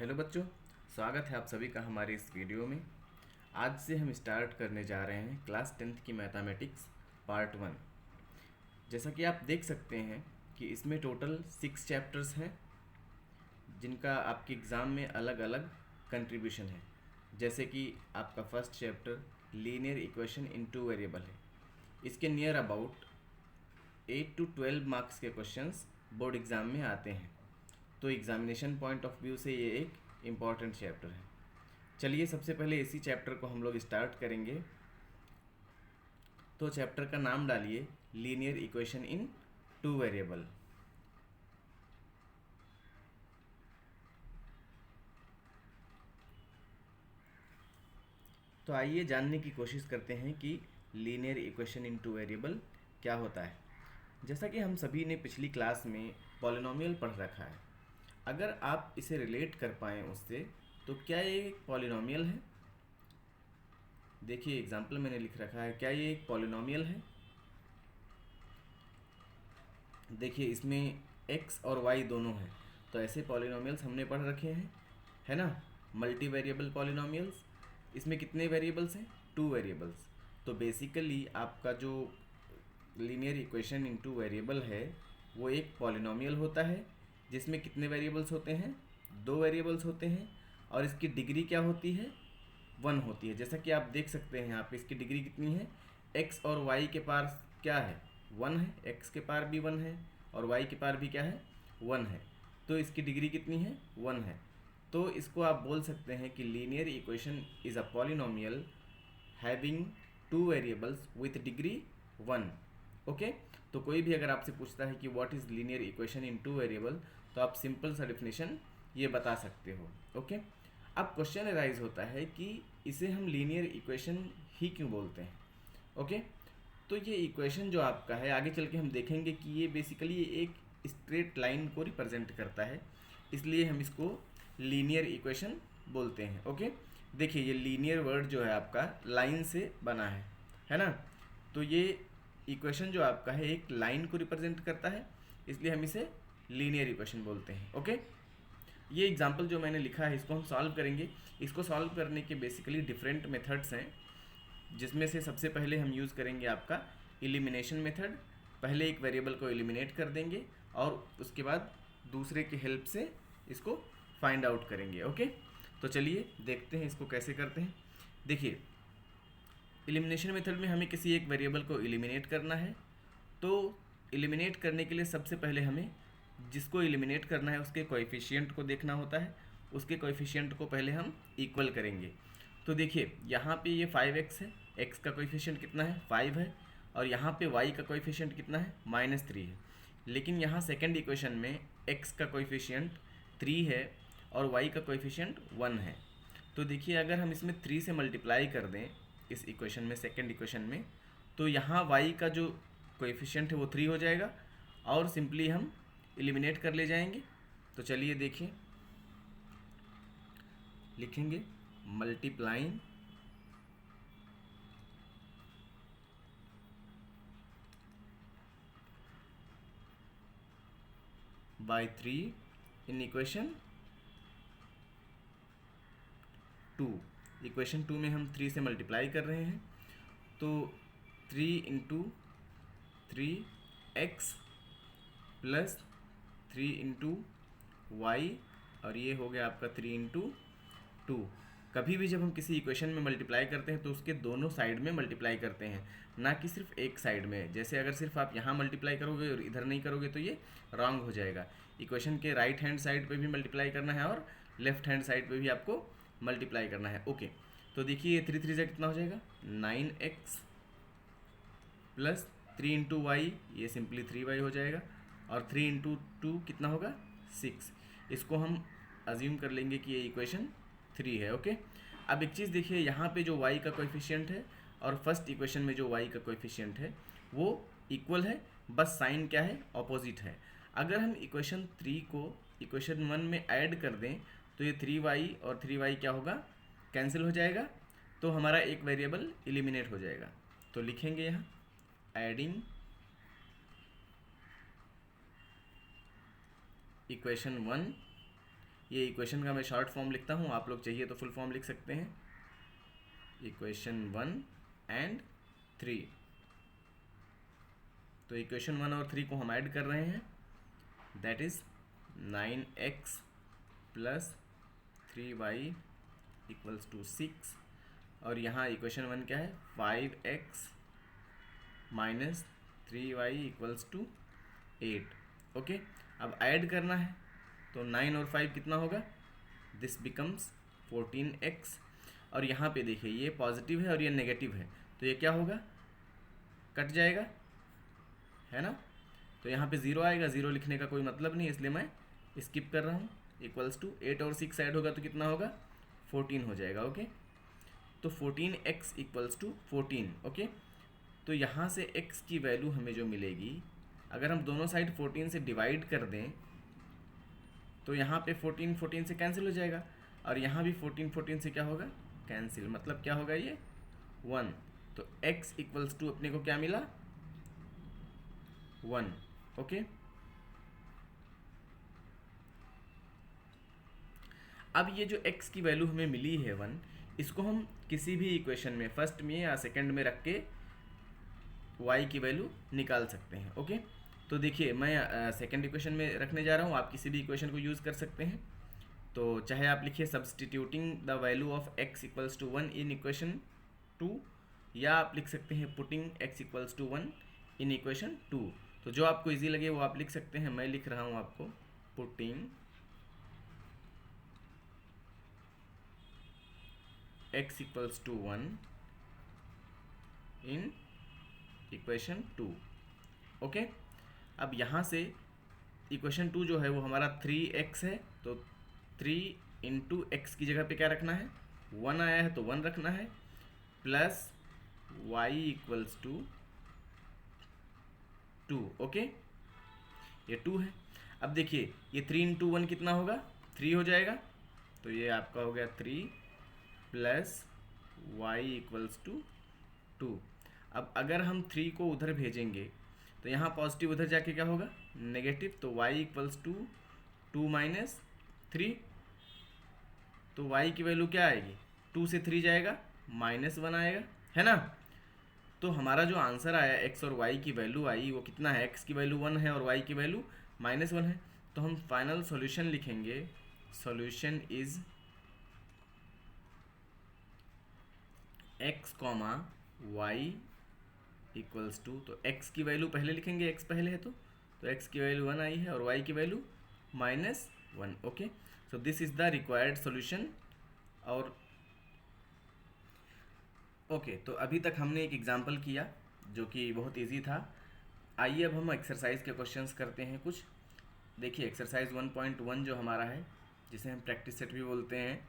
Hello बच्चों, स्वागत है आप सभी का हमारे इस वीडियो में। आज से हम स्टार्ट करने जा रहे हैं क्लास 10th की मैथमेटिक्स पार्ट 1। जैसा कि आप देख सकते हैं कि इसमें टोटल 6 चैप्टर्स हैं जिनका आपके एग्ज़ाम में अलग अलग कंट्रीब्यूशन है। जैसे कि आपका first chapter linear equation in two variable है। इसके नियर अबाउट 8 to 12 मार्क्स के क्वेश्चंस बोर्ड एग्ज़ाम में आते हैं, तो एग्जामिनेशन पॉइंट ऑफ व्यू से ये एक इम्पॉर्टेंट चैप्टर है। चलिए सबसे पहले इसी चैप्टर को हम लोग स्टार्ट करेंगे। तो चैप्टर का नाम डालिए linear equation in two variable. तो आइए जानने की कोशिश करते हैं कि linear equation in two variable क्या होता है। जैसा कि हम सभी ने पिछली क्लास में पॉलिनोमियल पढ़ रखा है, अगर आप इसे रिलेट कर पाएँ उससे, तो क्या ये एक पॉलिनोमियल है? देखिए एग्जाम्पल मैंने लिख रखा है, क्या ये एक पॉलिनोमियल है? देखिए इसमें x और y दोनों हैं, तो ऐसे पॉलिनोमियल्स हमने पढ़ रखे हैं, है ना। मल्टी वेरिएबल पॉलिनोमियल्स, इसमें कितने वेरिएबल्स हैं? 2 वेरिएबल्स। तो बेसिकली आपका जो लीनियर इक्वेशन इनटू वेरिएबल है वो एक पॉलिनोमियल होता है जिसमें कितने वेरिएबल्स होते हैं? 2 वेरिएबल्स होते हैं, और इसकी डिग्री क्या होती है? 1 होती है। जैसा कि आप देख सकते हैं यहाँ पे इसकी डिग्री कितनी है? x और y के पार क्या है? 1 है। x के पार भी 1 है और y के पार भी क्या है? 1 है। तो इसकी डिग्री कितनी है? 1 है। तो इसको आप बोल सकते हैं कि linear equation is a polynomial having 2 variables with degree 1। Okay. तो कोई भी अगर आपसे पूछता है कि what is linear equation in 2 variable, तो आप सिंपल सा डेफिनेशन ये बता सकते हो। ओके। अब क्वेश्चन अराइज होता है कि इसे हम लीनियर इक्वेशन ही क्यों बोलते हैं? ओके। तो ये इक्वेशन जो आपका है, आगे चल के हम देखेंगे कि ये बेसिकली एक स्ट्रेट लाइन को रिप्रेजेंट करता है, इसलिए हम इसको लीनियर इक्वेशन बोलते हैं। ओके। देखिए ये लीनियर वर्ड जो है आपका लाइन से बना है ना। तो ये इक्वेशन जो आपका है एक लाइन को रिप्रेजेंट करता है, इसलिए हम इसे लीनियर इक्वेशन बोलते हैं। ओके। ये एग्जाम्पल जो मैंने लिखा है इसको हम सॉल्व करेंगे। इसको सॉल्व करने के बेसिकली डिफरेंट मेथड्स हैं, जिसमें से सबसे पहले हम यूज़ करेंगे आपका एलिमिनेशन मेथड। पहले एक वेरिएबल को एलिमिनेट कर देंगे और उसके बाद दूसरे के हेल्प से इसको फाइंड आउट करेंगे। ओके। तो चलिए देखते हैं इसको कैसे करते हैं। देखिए एलिमिनेशन मेथड में हमें किसी एक वेरिएबल को एलिमिनेट करना है, तो एलिमिनेट करने के लिए सबसे पहले हमें जिसको एलिमिनेट करना है उसके कोएफिशिएंट को देखना होता है। उसके कोएफिशिएंट को पहले हम इक्वल करेंगे। तो देखिए यहाँ पे ये 5x है, x का कोएफिशिएंट कितना है? 5 है, और यहाँ पे y का कोएफिशिएंट कितना है? -3 है। लेकिन यहाँ सेकंड इक्वेशन में x का कोएफिशिएंट 3 है और y का कोएफिशिएंट 1 है। तो देखिए अगर हम इसमें 3 से मल्टीप्लाई कर दें इस इक्वेशन में, सेकंड इक्वेशन में, तो यहाँ y का जो कोएफिशिएंट है वो 3 हो जाएगा और सिंपली हम एलिमिनेट कर ले जाएंगे। तो चलिए देखिए लिखेंगे multiplying by 3 in equation 2। Equation 2 में हम 3 से मल्टीप्लाई कर रहे हैं, तो 3 into 3x plus 3 into Y, और ये हो गया आपका 3 इंटू 2। कभी भी जब हम किसी इक्वेशन में मल्टीप्लाई करते हैं तो उसके दोनों साइड में मल्टीप्लाई करते हैं, ना कि सिर्फ एक साइड में। जैसे अगर सिर्फ आप यहाँ मल्टीप्लाई करोगे और इधर नहीं करोगे तो ये रॉन्ग हो जाएगा। इक्वेशन के राइट हैंड साइड पे भी मल्टीप्लाई करना है और लेफ्ट हैंड साइड पे भी आपको मल्टीप्लाई करना है। ओके। तो देखिए ये 3 3 से कितना हो जाएगा? 9x प्लस 3 इंटू वाई, ये सिंपली 3y हो जाएगा, और 3 इंटू 2 कितना होगा? 6। इसको हम अज्यूम कर लेंगे कि ये इक्वेशन 3 है। ओके। अब एक चीज़ देखिए, यहाँ पे जो y का कोएफिशिएंट है और फर्स्ट इक्वेशन में जो y का कोएफिशिएंट है वो इक्वल है, बस साइन क्या है? ऑपोजिट है। अगर हम इक्वेशन 3 को इक्वेशन 1 में ऐड कर दें तो ये 3y और 3y क्या होगा? कैंसिल हो जाएगा, तो हमारा एक वेरिएबल एलिमिनेट हो जाएगा। तो लिखेंगे यहाँ एडिंग इक्वेशन 1 ये इक्वेशन का मैं शॉर्ट फॉर्म लिखता हूँ, आप लोग चाहिए तो फुल फॉर्म लिख सकते हैं। इक्वेशन 1 एंड 3, तो इक्वेशन 1 और 3 को हम ऐड कर रहे हैं, that is 9x plus 3y equals to 6, और यहाँ इक्वेशन 1 क्या है, 5x minus 3y equals to 8। Okay, अब ऐड करना है, तो 9 और 5 कितना होगा, दिस बिकम्स 14x, और यहाँ पे देखिए ये पॉजिटिव है और ये नेगेटिव है, तो ये क्या होगा, कट जाएगा, है ना। तो यहाँ पे 0 आएगा, 0 लिखने का कोई मतलब नहीं, इसलिए मैं स्किप कर रहा हूँ। इक्वल्स टू 8 और 6 ऐड होगा तो कितना होगा, 14 हो जाएगा। ओके, तो 14x इक्वल्स टू 14। ओके, तो यहाँ से x की वैल्यू हमें जो मिलेगी, अगर हम दोनों साइड 14 से डिवाइड कर दें तो यहाँ पे 14 14 से कैंसिल हो जाएगा, और यहाँ भी 14 14 से क्या होगा, कैंसिल, मतलब क्या होगा, ये 1। तो x इक्वल्स टू अपने को क्या मिला, 1। ओके, अब ये जो x की वैल्यू हमें मिली है 1, इसको हम किसी भी इक्वेशन में, फर्स्ट में या सेकंड में रख के y की वैल्यू निकाल सकते हैं। ओके, तो देखिए मैं सेकंड इक्वेशन में रखने जा रहा हूँ, आप किसी भी इक्वेशन को यूज़ कर सकते हैं। तो चाहे आप लिखिए substituting the value of x equals to 1 in equation 2, या आप लिख सकते हैं putting x equals to 1 in equation 2। तो जो आपको इजी लगे वो आप लिख सकते हैं, मैं लिख रहा हूँ आपको putting x equals to 1 in equation 2। Okay, अब यहाँ से इक्वेशन 2 जो है वो हमारा 3x है, तो 3 इंटू एक्स की जगह पे क्या रखना है, 1 आया है तो 1 रखना है, plus y equals to 2। Okay, ये 2 है। अब देखिए ये 3 इंटू 1 कितना होगा, 3 हो जाएगा, तो ये आपका हो गया 3 प्लस y इक्वल्स टू 2। अब अगर हम 3 को उधर भेजेंगे तो यहाँ पॉजिटिव उधर जाके क्या होगा, नेगेटिव, तो y इक्वल्स टू 2 माइनस 3, तो y की वैल्यू क्या आएगी, 2 से 3 जाएगा, -1 आएगा, है ना। तो हमारा जो आंसर आया x और y की वैल्यू आई वो कितना है, x की वैल्यू 1 है और y की वैल्यू -1 है। तो हम फाइनल सॉल्यूशन लिखेंगे, solution is x, y equals to, तो x की वैल्यू पहले लिखेंगे, x पहले है तो x की वैल्यू 1 आई है और y की value -1। Okay, so this is the required solution. और ओके, तो अभी तक हमने एक एग्जांपल किया जो कि बहुत इजी था। आइए अब हम एक्सरसाइज के क्वेश्चंस करते हैं कुछ। देखिए एक्सरसाइज 1.1 जो हमारा है, जिसे हम प्रैक्टिस सेट भी बोलते हैं,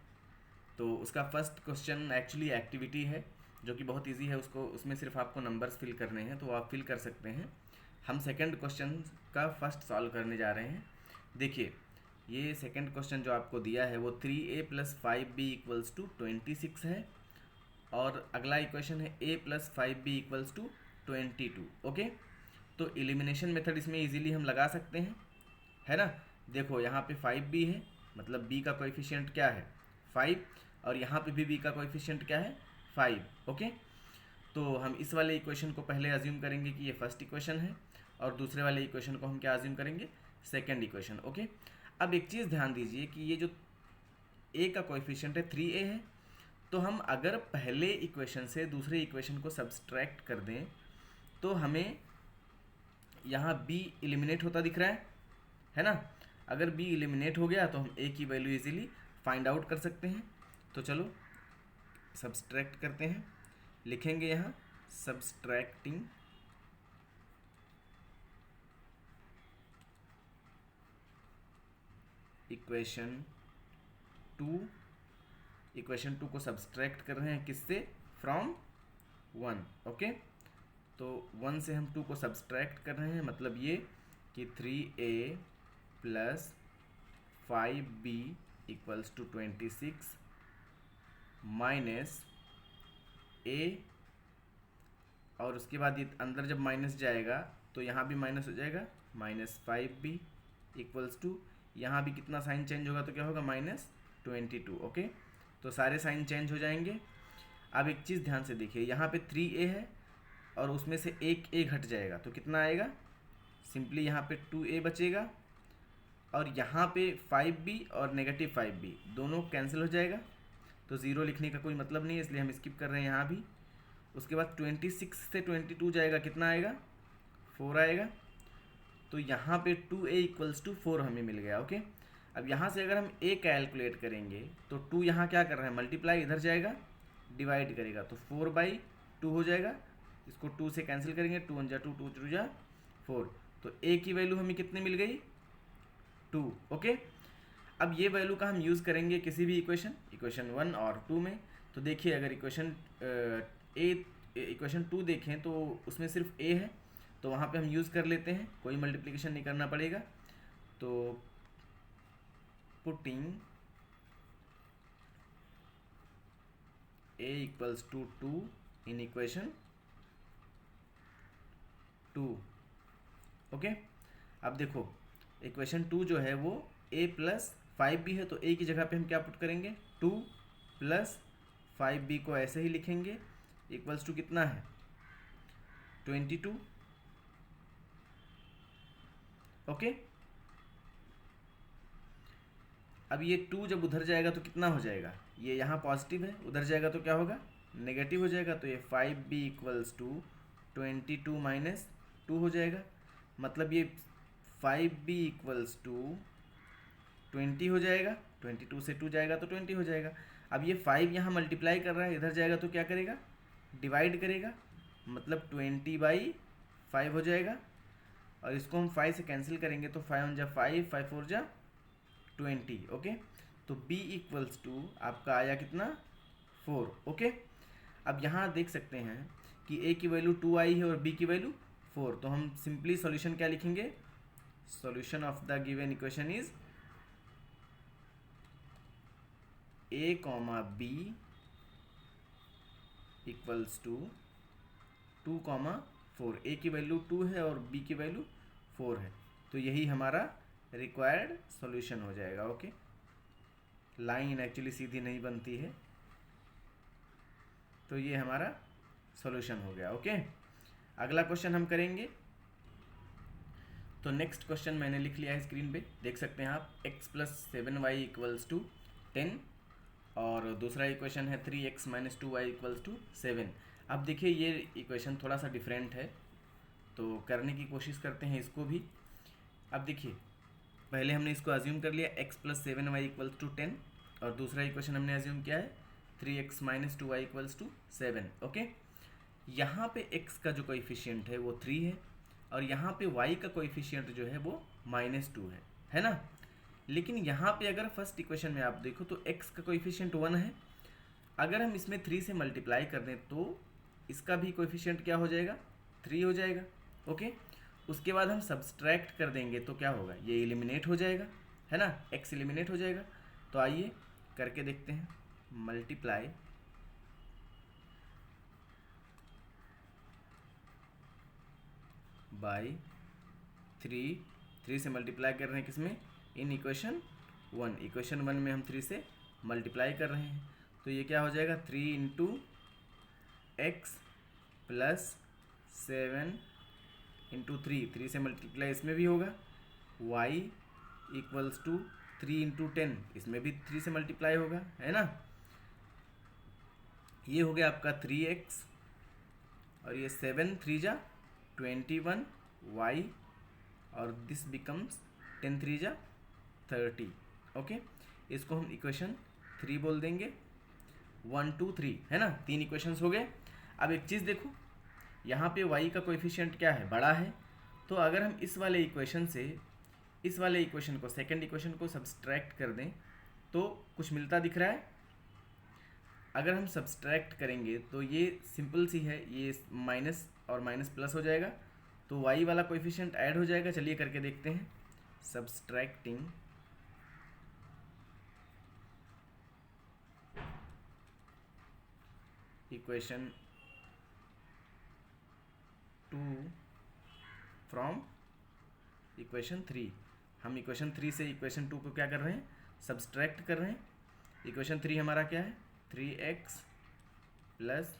तो उसका फर्स्ट क्वेश्चन एक्चुअली एक्टिविटी है जो कि बहुत इजी है, उसमें सिर्फ आपको नंबर्स फिल करने हैं, तो आप फिल कर सकते हैं। हम सेकंड क्वेश्चन का फर्स्ट सॉल्व करने जा रहे हैं। देखिए ये सेकंड क्वेश्चन जो आपको दिया है वो 3a + 5b इक्वल्स टू 26 है, और अगला इक्वेशन है a + 5b equals to 22। Okay, तो एलिमिनेशन मेथड इसमें इजीली हम लगा सकते हैं, है ना। देखो यहाँ पे 5b है, मतलब b का कोएफिशिएंट क्या है, 5, और यहाँ पे भी b का कोएफिशिएंट क्या है, 5। ओके, तो हम इस वाले इक्वेशन को पहले अज्यूम करेंगे कि ये फर्स्ट इक्वेशन है, और दूसरे वाले इक्वेशन को हम क्या अज्यूम करेंगे, सेकंड इक्वेशन। ओके, अब एक चीज़ ध्यान दीजिए कि ये जो a का कोएफिशिएंट है 3a है, तो हम अगर पहले इक्वेशन से दूसरे इक्वेशन को सब्सट्रैक्ट कर दें तो हमें यहाँ b एलिमिनेट होता दिख रहा है ना। अगर b एलिमिनेट हो गया तो हम a की वैल्यू इजीली फाइंड आउट कर सकते हैं। तो चलो सब्सट्रैक्ट करते हैं, लिखेंगे यहाँ सब्सट्रैक्टिंग इक्वेशन 2 को सब्सट्रैक्ट कर रहे हैं किससे, फ्रॉम 1। ओके, तो 1 से हम 2 को सब्सट्रैक्ट कर रहे हैं, मतलब ये कि 3a + 5b equals to 26 minus a, और उसके बाद ये अंदर जब माइनस जाएगा तो यहाँ भी माइनस हो जाएगा, -5b इक्वल्स टू यहाँ भी कितना साइन चेंज होगा तो क्या होगा -22। ओके, तो सारे साइन चेंज हो जाएंगे। अब एक चीज़ ध्यान से देखिए, यहाँ पे 3a है और उसमें से एक a घट जाएगा तो कितना आएगा, सिंपली यहाँ पे 2a बचेगा और यहाँ पे 5b और -5b दोनों कैंसिल हो जाएगा, तो ज़ीरो लिखने का कोई मतलब नहीं है, इसलिए हम स्किप कर रहे हैं यहाँ भी। उसके बाद 26 से 22 जाएगा, कितना आएगा 4 आएगा, तो यहाँ पे 2a = 4 हमें मिल गया। ओके, अब यहाँ से अगर हम a कैलकुलेट करेंगे तो 2 यहाँ क्या कर रहा है, मल्टीप्लाई, इधर जाएगा डिवाइड करेगा तो 4/2 हो जाएगा। इसको 2 से कैंसिल करेंगे, 2 × 2 2 × 4, तो a की वैल्यू हमें कितनी मिल गई 2। ओके, अब ये वैल्यू का हम यूज़ करेंगे किसी भी इक्वेशन 1 और 2 में। तो देखिए अगर इक्वेशन 2 देखें तो उसमें सिर्फ a है, तो वहाँ पे हम यूज़ कर लेते हैं, कोई मल्टीप्लिकेशन नहीं करना पड़ेगा। तो putting a = 2 in equation 2। Okay, अब देखो इक्वेशन 2 जो है वो a + 5b है, तो a की जगह पे हम क्या पुट करेंगे 2 + 5b को ऐसे ही लिखेंगे, इक्वल्स टू कितना है 22। ओके, अब ये 2 जब उधर जाएगा तो कितना हो जाएगा, ये यहाँ पॉजिटिव है, उधर जाएगा तो क्या होगा नेगेटिव हो जाएगा, तो ये 5b = 22 - 2 हो जाएगा। मतलब ये 5b = 20 हो जाएगा, 22 से 2 जाएगा तो 20 हो जाएगा। अब ये 5 यहाँ मल्टीप्लाई कर रहा है, इधर जाएगा तो क्या करेगा डिवाइड करेगा, मतलब 20/5 हो जाएगा, और इसको हम 5 से कैंसिल करेंगे तो 5 × 5 5 4 × 20। ओके, तो b = आपका आया कितना 4। ओके, अब यहाँ देख सकते हैं कि a की वैल्यू 2 आई है और b की वैल्यू 4, तो हम सिंपली सॉल्यूशन क्या लिखेंगे, solution of the given equation is a, b = 2, 4। a की वैल्यू 2 है और b की वैल्यू 4 है, तो यही हमारा रिक्वायर्ड सॉल्यूशन हो जाएगा। ओके, लाइन एक्चुअली सीधी नहीं बनती है, तो ये हमारा सॉल्यूशन हो गया। ओके, अगला क्वेश्चन हम करेंगे। तो नेक्स्ट क्वेश्चन मैंने लिख लिया है स्क्रीन पे, देख सकते हैं आप, x + 7y = 10, और दूसरा इक्वेशन है 3x - 2y = 7। अब देखिए ये इक्वेशन थोड़ा सा डिफरेंट है, तो करने की कोशिश करते हैं इसको भी। अब देखिए पहले हमने इसको अज्यूम कर लिया x + 7y = 10, और दूसरा इक्वेशन हमने अज्यूम किया है 3x - 2y = 7। ओके, यहाँ पे x का जो कोएफिशिएंट है वो 3 है, और यहाँ पे y का कोएफिशिएंट जो है वो -2 है ना। लेकिन यहाँ पे अगर फर्स्ट इक्वेशन में आप देखो तो x का कोएफिशिएंट 1 है, अगर हम इसमें 3 से मल्टीप्लाई कर दें तो इसका भी कोएफिशिएंट क्या हो जाएगा 3 हो जाएगा। ओके, उसके बाद हम सब्सट्रैक्ट कर देंगे तो क्या होगा, ये एलिमिनेट हो जाएगा, है ना, x एलिमिनेट हो जाएगा। तो आइए करके देखते हैं, मल्टीप्लाई बाई 3 से मल्टीप्लाई कर रहे हैं किसमें, इन इक्वेशन 1 में हम 3 से मल्टीप्लाई कर रहे हैं, तो ये क्या हो जाएगा 3 × x + 7 × 3 से मल्टीप्लाई इसमें भी होगा, y = 3 × 10 इसमें भी 3 से मल्टीप्लाई होगा, है ना। ये हो गया आपका 3x, और ये 7 3 × 21 y, और दिस बिकम्स 10 3 × 30। ओके, इसको हम इक्वेशन 3 बोल देंगे, 1 2 3, है ना, 3 इक्वेशंस हो गए। अब एक चीज़ देखो, यहाँ पे y का कोएफिशिएंट क्या है, बड़ा है, तो अगर हम इस वाले इक्वेशन से इस वाले इक्वेशन को, सेकंड इक्वेशन को सब्सट्रैक्ट कर दें तो कुछ मिलता दिख रहा है। अगर हम सब्सट्रैक्ट करेंगे तो ये सिंपल सी है, ये माइनस और माइनस प्लस हो जाएगा, तो y वाला कोएफिशिएंट ऐड हो जाएगा। चलिए करके देखते हैं, सब्सट्रैक्टिंग इक्वेशन 2 फ्रॉम इक्वेशन 3, हम इक्वेशन 3 से इक्वेशन 2 को क्या कर रहे हैं, सब्सट्रैक्ट कर रहे हैं। इक्वेशन 3 हमारा क्या है, 3x plus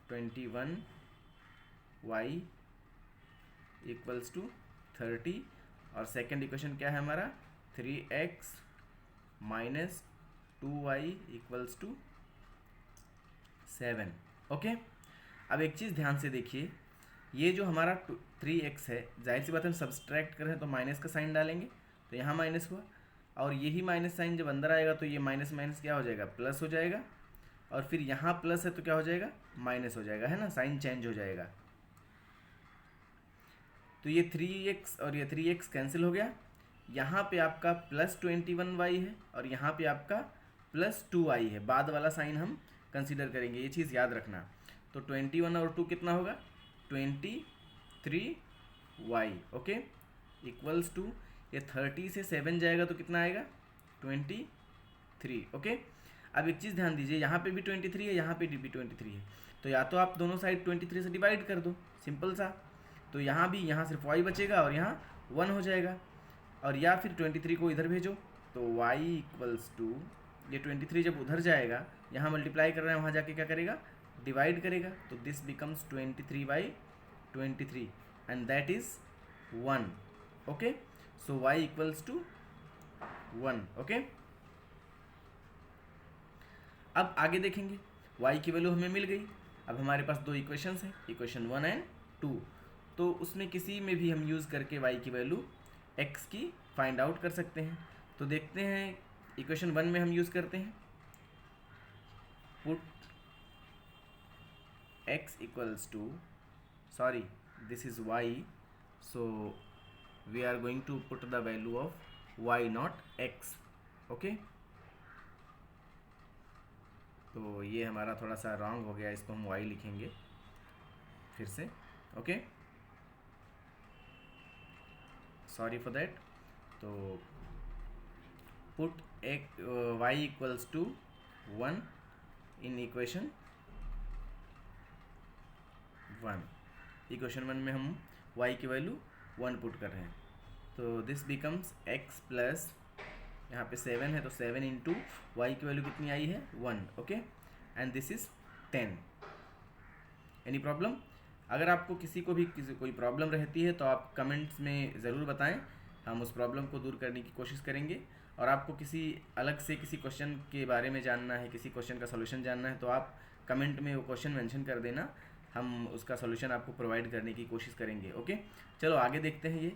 21y equals to 30, और सेकेंड इक्वेशन क्या है हमारा, 3x minus 2y equals to 7। Okay, अब एक चीज़ ध्यान से देखिए, ये जो हमारा 3x है, जाहिर सी बात हम सब्सट्रैक्ट कर रहे हैं तो माइनस का साइन डालेंगे, तो यहाँ माइनस हुआ, और यही माइनस साइन जब अंदर आएगा तो ये माइनस माइनस क्या हो जाएगा, प्लस हो जाएगा, और फिर यहाँ प्लस है तो क्या हो जाएगा, माइनस हो जाएगा, है ना, साइन चेंज हो जाएगा। तो ये 3x और ये 3x कैंसिल हो गया, यहाँ पे आपका प्लस 21y है और यहाँ पे आपका प्लस 2y है, बाद वाला साइन हम कंसीडर करेंगे, ये चीज़ याद रखना। तो 21 और 2 कितना होगा, 23y, ओके, इक्वल्स टू ये 30 से 7 जाएगा तो कितना आएगा, 23, ओके। अब एक चीज़ ध्यान दीजिए, यहाँ पे भी 23 है, यहाँ पे भी 23 है, तो या तो आप दोनों साइड 23 से डिवाइड कर दो, सिंपल सा, तो यहाँ भी, यहाँ सिर्फ y बचेगा और यहाँ 1 हो जाएगा, और या फिर 23 को इधर भेजो तो y इक्वल्स टू, ये 23 जब उधर जाएगा, यहाँ मल्टीप्लाई कर रहे हैं, वहाँ जाके क्या करेगा, डिवाइड करेगा, तो this becomes 23/23 and that is 1, okay. So y equals to 1, okay. अब आगे देखेंगे, y की वैल्यू हमें मिल गई, अब हमारे पास दो इक्वेशंस हैं, इक्वेशन 1 एंड 2, तो उसमें किसी में भी हम यूज़ करके y की वैल्यू x की फाइंड आउट कर सकते हैं। तो देखते हैं, इक्वेशन 1 में हम यूज़ करते हैं, put x equals to, sorry this is y, so we are going to put the value of y not x, okay. तो ये हमारा थोड़ा सा रॉन्ग हो गया, इसको हम y लिखेंगे फिर से, ओके, सॉरी फॉर दैट। तो put y equals to 1 in equation 1, equation 1 में हम y की वैल्यू 1 पुट कर रहे हैं, तो दिस बिकम्स x प्लस, यहाँ पे 7 है तो 7 इंटू वाई की वैल्यू कितनी आई है, 1, okay, and this is 10। Any problem? अगर आपको किसी कोई प्रॉब्लम रहती है तो आप कमेंट्स में ज़रूर बताएं, हम उस प्रॉब्लम को दूर करने की कोशिश करेंगे। और आपको किसी अलग से किसी क्वेश्चन के बारे में जानना है, किसी क्वेश्चन का सॉल्यूशन जानना है, तो आप कमेंट में वो क्वेश्चन मेंशन कर देना, हम उसका सॉल्यूशन आपको प्रोवाइड करने की कोशिश करेंगे, ओके। चलो आगे देखते हैं, ये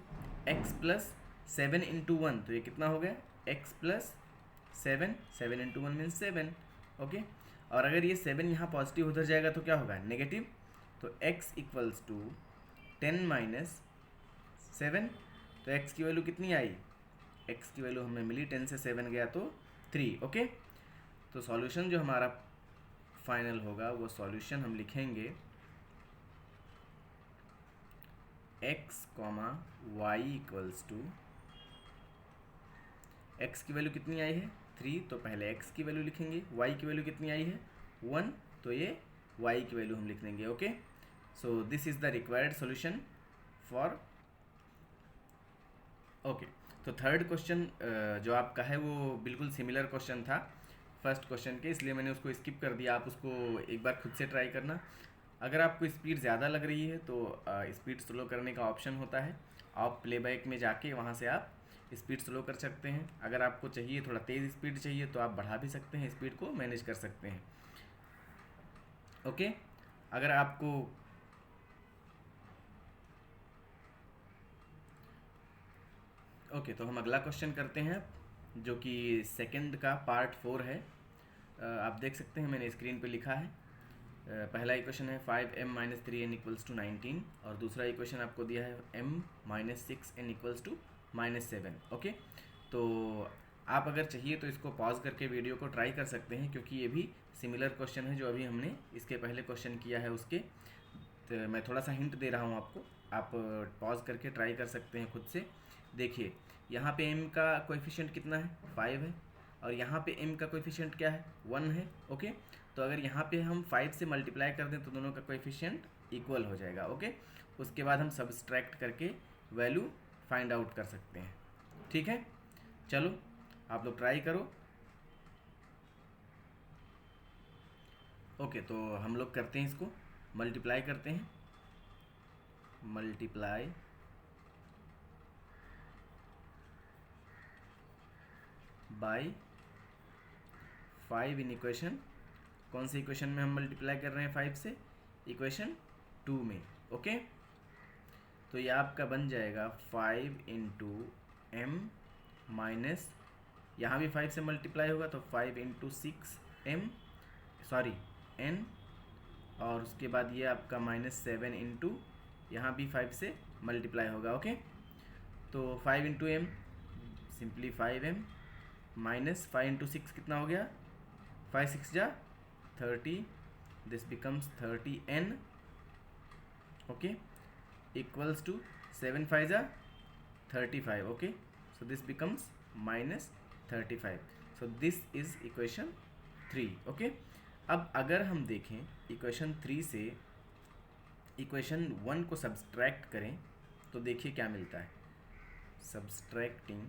x प्लस 7 इंटू 1, तो ये कितना हो गया, x plus 7, 7 into 1 means 7, okay. और अगर ये 7 यहाँ पॉजिटिव उधर जाएगा तो क्या होगा, नेगेटिव, तो x इक्वल्स टू 10 माइनस 7, तो x की वैल्यू कितनी आई, x की वैल्यू हमें मिली 10 से 7 गया तो 3, ओके। तो सॉल्यूशन जो हमारा फाइनल होगा वो सॉल्यूशन हम लिखेंगे x, y equals to, x की वैल्यू कितनी आई है 3, तो पहले x की वैल्यू लिखेंगे, y की वैल्यू कितनी आई है 1, तो ये y की वैल्यू हम लिख देंगे, okay. So this is the required solution for, okay. तो थर्ड क्वेश्चन जो आपका है वो बिल्कुल सिमिलर क्वेश्चन था फर्स्ट क्वेश्चन के, इसलिए मैंने उसको स्किप कर दिया, आप उसको एक बार खुद से ट्राई करना। अगर आपको स्पीड ज़्यादा लग रही है तो स्पीड स्लो करने का ऑप्शन होता है, आप प्लेबैक में जाके वहाँ से आप स्पीड स्लो कर सकते हैं। अगर आपको चाहिए थोड़ा तेज़ स्पीड चाहिए तो आप बढ़ा भी सकते हैं, स्पीड को मैनेज कर सकते हैं, ओके। अगर आपको ओके, तो हम अगला क्वेश्चन करते हैं, जो कि सेकंड का पार्ट 4 है। आप देख सकते हैं मैंने स्क्रीन पे लिखा है, पहला इक्वेशन है 5m minus 3n equals to 19, और दूसरा इक्वेशन आपको दिया है m minus 6n equals to minus 7, okay. तो आप अगर चाहिए तो इसको पॉज करके वीडियो को ट्राई कर सकते हैं, क्योंकि ये भी सिमिलर क्वेश्चन है जो अभी हमने इसके पहले क्वेश्चन किया है उसके। तो मैं थोड़ा सा हिंट दे रहा हूँ आपको, आप पॉज करके ट्राई कर सकते हैं खुद से। देखिए यहाँ पे m का कोएफिशिएंट कितना है, 5 है, और यहाँ पे m का कोएफिशिएंट क्या है, 1 है, ओके। तो अगर यहाँ पे हम 5 से मल्टीप्लाई कर दें तो दोनों का कोएफिशिएंट इक्वल हो जाएगा, ओके। उसके बाद हम सब्सट्रैक्ट करके वैल्यू फाइंड आउट कर सकते हैं, ठीक है, चलो आप लोग ट्राई करो। ओके, तो हम लोग करते हैं इसको, मल्टीप्लाई करते हैं। मल्टीप्लाई बाय 5 इन इक्वेशन, कौन सी इक्वेशन में हम मल्टीप्लाई कर रहे हैं 5 से? इक्वेशन 2 में। ओके, तो ये आपका बन जाएगा 5 इंटू एम माइनस, यहाँ भी 5 से मल्टीप्लाई होगा तो 5 इंटू 6 एम, सॉरी एन, और उसके बाद ये आपका -7 इंटू, यहाँ भी 5 से मल्टीप्लाई होगा। ओके, तो 5 into M simply 5m minus 5 into 6 कितना हो गया? 5 6 जा 30, this becomes 30n। Okay, equals to 7 5 जा 35। Okay, so this becomes -35, so this is equation 3। Okay, अब अगर हम देखें इक्वेशन 3 से इक्वेशन 1 को सब्सट्रैक्ट करें तो देखिए क्या मिलता है। सब्सट्रैक्टिंग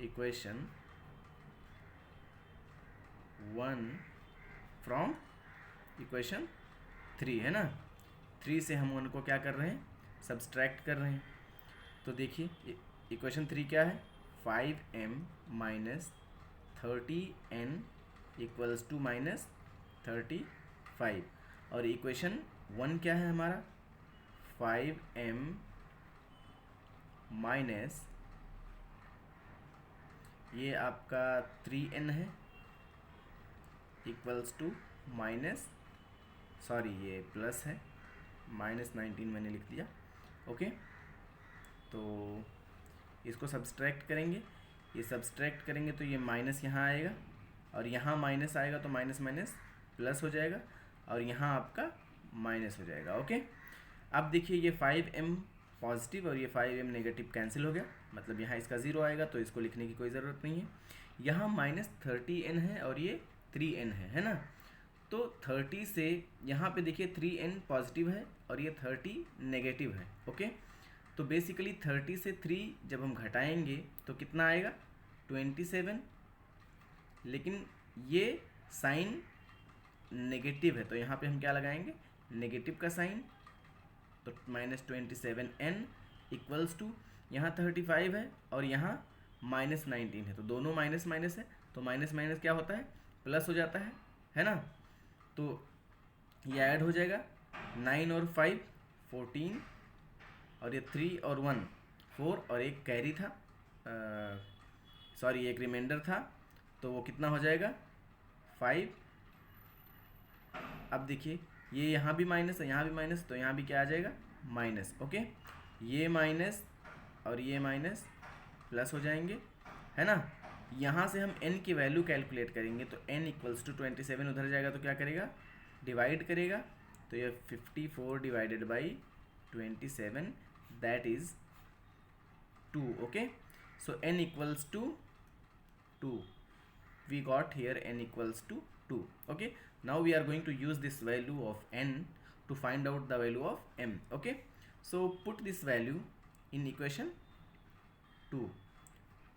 इक्वेशन 1 फ्रॉम इक्वेशन 3, है ना। 3 से हम उनको क्या कर रहे हैं? सब्सट्रैक्ट कर रहे हैं। तो देखिए इक्वेशन 3 क्या है? 5m minus 30n equals to -35, और इक्वेशन 1 क्या है हमारा? 5m माइनस ये आपका 3n है इक्वल्स टू सॉरी ये प्लस है, -19 मैंने लिख दिया। ओके, तो इसको सब्सट्रैक्ट करेंगे, ये सब्सट्रैक्ट करेंगे तो ये माइनस यहाँ आएगा, और यहाँ माइनस आएगा तो माइनस माइनस प्लस हो जाएगा, और यहाँ आपका माइनस हो जाएगा। ओके, अब देखिए ये 5m पॉजिटिव और ये 5m नेगेटिव कैंसिल हो गया, मतलब यहाँ इसका 0 आएगा, तो इसको लिखने की कोई ज़रूरत नहीं है। यहाँ -30n है और ये 3n है ना। तो 30 से यहाँ पे देखिए 3n पॉजिटिव है और ये 30 नेगेटिव है। ओके, तो बेसिकली 30 से 3 जब हम घटाएंगे तो कितना आएगा? 27, लेकिन ये साइन नेगेटिव है तो यहाँ पे हम क्या लगाएंगे? नेगेटिव का साइन, तो -27n इक्वल्स टू यहाँ 35 है और यहाँ -19 है, तो दोनों माइनस माइनस है, तो माइनस माइनस क्या होता है? प्लस हो जाता है ना। तो ये ऐड हो जाएगा, 9 और 5 14, और ये 3 और 1 4, और एक कैरी था, सॉरी एक रिमाइंडर था, तो वो कितना हो जाएगा? 5। अब देखिए ये यहाँ भी माइनस है, यहाँ भी माइनस, तो यहाँ भी क्या आ जाएगा? माइनस। ओके, ये माइनस और ये माइनस प्लस हो जाएंगे, है ना। यहाँ से हम n की वैल्यू कैलकुलेट करेंगे, तो n इक्वल्स टू 27 उधर जाएगा तो क्या करेगा? डिवाइड करेगा, तो ये 54 divided by 27, that is 2। Okay, so n equals to 2, we got here n equals to 2. Okay, now we are going to use this value of n to find out the value of m. Okay, so put this value in equation 2,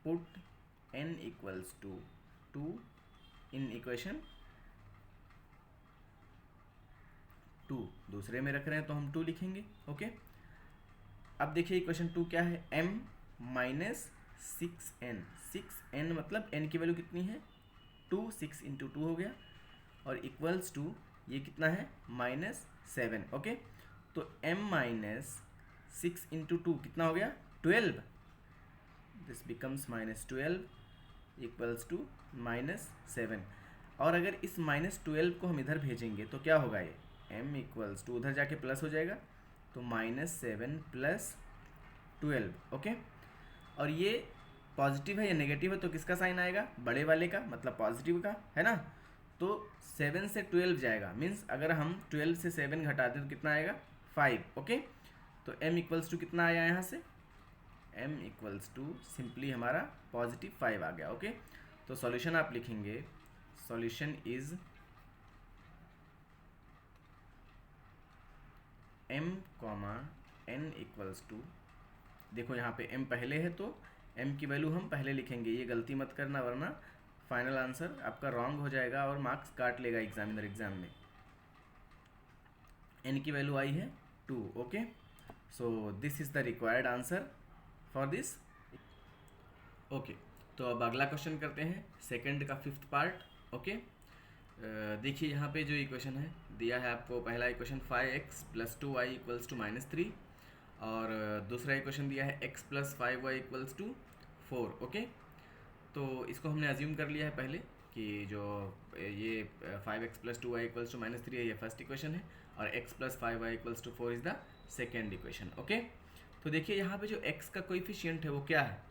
put n equals to 2 in equation 2, दूसरे में रख रहे हैं तो हम 2 लिखेंगे। Okay, अब देखिए इक्वेशन 2 क्या है? m माइनस 6n, 6n मतलब n की वैल्यू कितनी है? 2, 6 इंटू 2 हो गया, और इक्वल्स टू ये कितना है? -7। ओके, तो m माइनस 6 इंटू 2 कितना हो गया? 12, दिस बिकम्स -12 इक्वल्स टू -7। और अगर इस -12 को हम इधर भेजेंगे तो क्या होगा? ये m इक्वल्स टू उधर जाके प्लस हो जाएगा, तो -7 प्लस 12। ओके, और ये पॉजिटिव है या नेगेटिव है तो किसका साइन आएगा? बड़े वाले का, मतलब पॉजिटिव का, है ना। तो 7 से 12 जाएगा, मीन्स अगर हम 12 से 7 घटा दें तो कितना आएगा? 5। ओके, तो m इक्वल्स टू कितना आया यहाँ से? m इक्वल्स टू सिंपली हमारा पॉजिटिव 5 आ गया। ओके, तो सॉल्यूशन आप लिखेंगे, solution is m comma n equals to, देखो यहाँ पे m पहले है तो m की वैल्यू हम पहले लिखेंगे, ये गलती मत करना वरना फाइनल आंसर आपका रॉन्ग हो जाएगा और मार्क्स काट लेगा एग्जामिनर एग्जाम में। n की वैल्यू आई है 2। Okay, so this is the required answer for this. Okay, तो अब अगला क्वेश्चन करते हैं, सेकंड का फिफ्थ पार्ट। ओके, देखिए यहाँ पे जो इक्वेशन है दिया है आपको, पहला equation 5x plus 2y equals to -3 और दूसरा इक्वेशन दिया है x plus 5y equals to 4। Okay, तो इसको हमने अज्यूम कर लिया है पहले कि जो ये 5x plus 2y equals to -3 है, ये फर्स्ट इक्वेशन है और x plus 5y equals to 4 is the second equation. Okay, तो देखिए यहाँ पे जो x का कोएफिशिएंट है वो क्या है,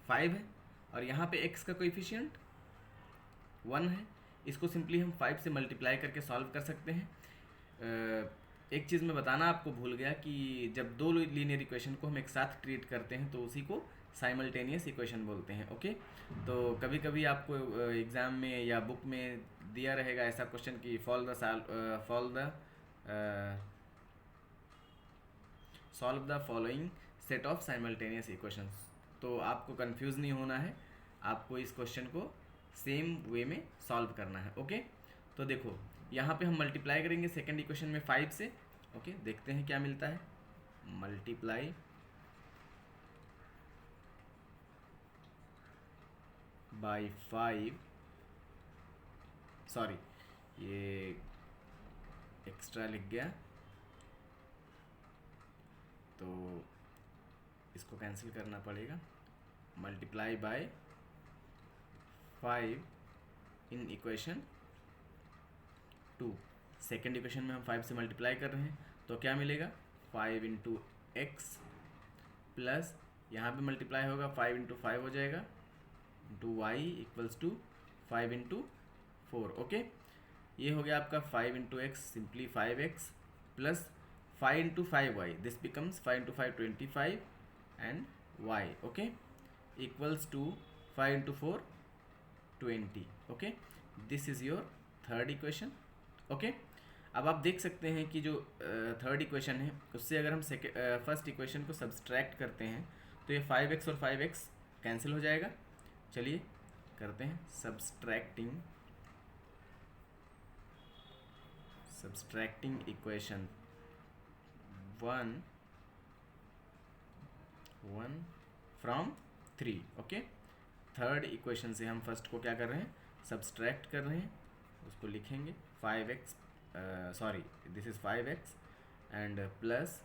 5 है और यहाँ पे x का कोएफिशिएंट 1 है। इसको सिंपली हम 5 से मल्टीप्लाई करके सॉल्व कर सकते हैं। एक चीज़ मैं बताना आपको भूल गया कि जब दो लीनियर इक्वेशन को हम एक साथ ट्रीट करते हैं तो उसी को साइमल्टेनियस इक्वेशन बोलते हैं। ओके, तो कभी कभी आपको एग्ज़ाम में या बुक में दिया रहेगा ऐसा क्वेश्चन कि solve the following set of simultaneous equations. तो आपको कंफ्यूज नहीं होना है, आपको इस क्वेश्चन को सेम वे में सॉल्व करना है। ओके, तो देखो यहाँ पे हम मल्टीप्लाई करेंगे सेकंड इक्वेशन में 5 से। ओके, देखते हैं क्या मिलता है। मल्टीप्लाई बाय 5, सॉरी ये एक्स्ट्रा लिख गया तो इसको कैंसिल करना पड़ेगा। Multiply by 5 in equation 2, second equation में हम 5 से मल्टीप्लाई कर रहे हैं तो क्या मिलेगा, 5 इंटू एक्स प्लस यहाँ पे मल्टीप्लाई होगा 5 इंटू 5 हो जाएगा into y equals to 5 into 4। Okay, ये हो गया आपका 5 into x, simply 5x plus 5 into 5y, this becomes 5 into 5 25 and y। Okay, equals to 5 into 4 20। Okay, this is your third equation. Okay, अब आप देख सकते हैं कि जो थर्ड इक्वेशन है उससे अगर हम फर्स्ट इक्वेशन को सब्सट्रैक्ट करते हैं तो ये 5x और 5x कैंसिल हो जाएगा। चलिए करते हैं subtracting equation 1 from 3। Okay, third equation से हम फर्स्ट को क्या कर रहे हैं, सब्सट्रैक्ट कर रहे हैं, उसको लिखेंगे 5x, sorry this is 5x and plus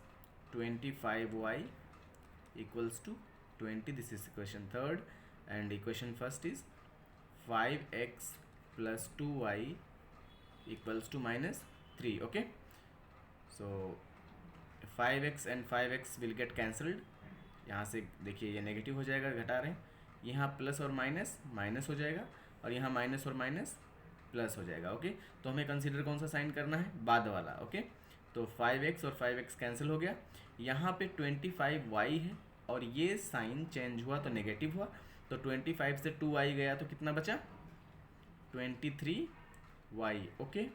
25y equals to 20, this is equation third and equation first is 5x plus 2y equals to -3। Okay, so 5x and 5x will get cancelled, यहाँ से देखिए ये negative हो जाएगा, घटा रहे हैं, यहाँ प्लस और माइनस माइनस हो जाएगा और यहाँ माइनस और माइनस प्लस हो जाएगा। ओके, तो हमें कंसीडर कौन सा साइन करना है, बाद वाला। ओके, तो 5x और 5x कैंसिल हो गया, यहाँ पे 25y है और ये साइन चेंज हुआ तो नेगेटिव हुआ, तो 25 से 2y गया तो कितना बचा, 23y। ओके,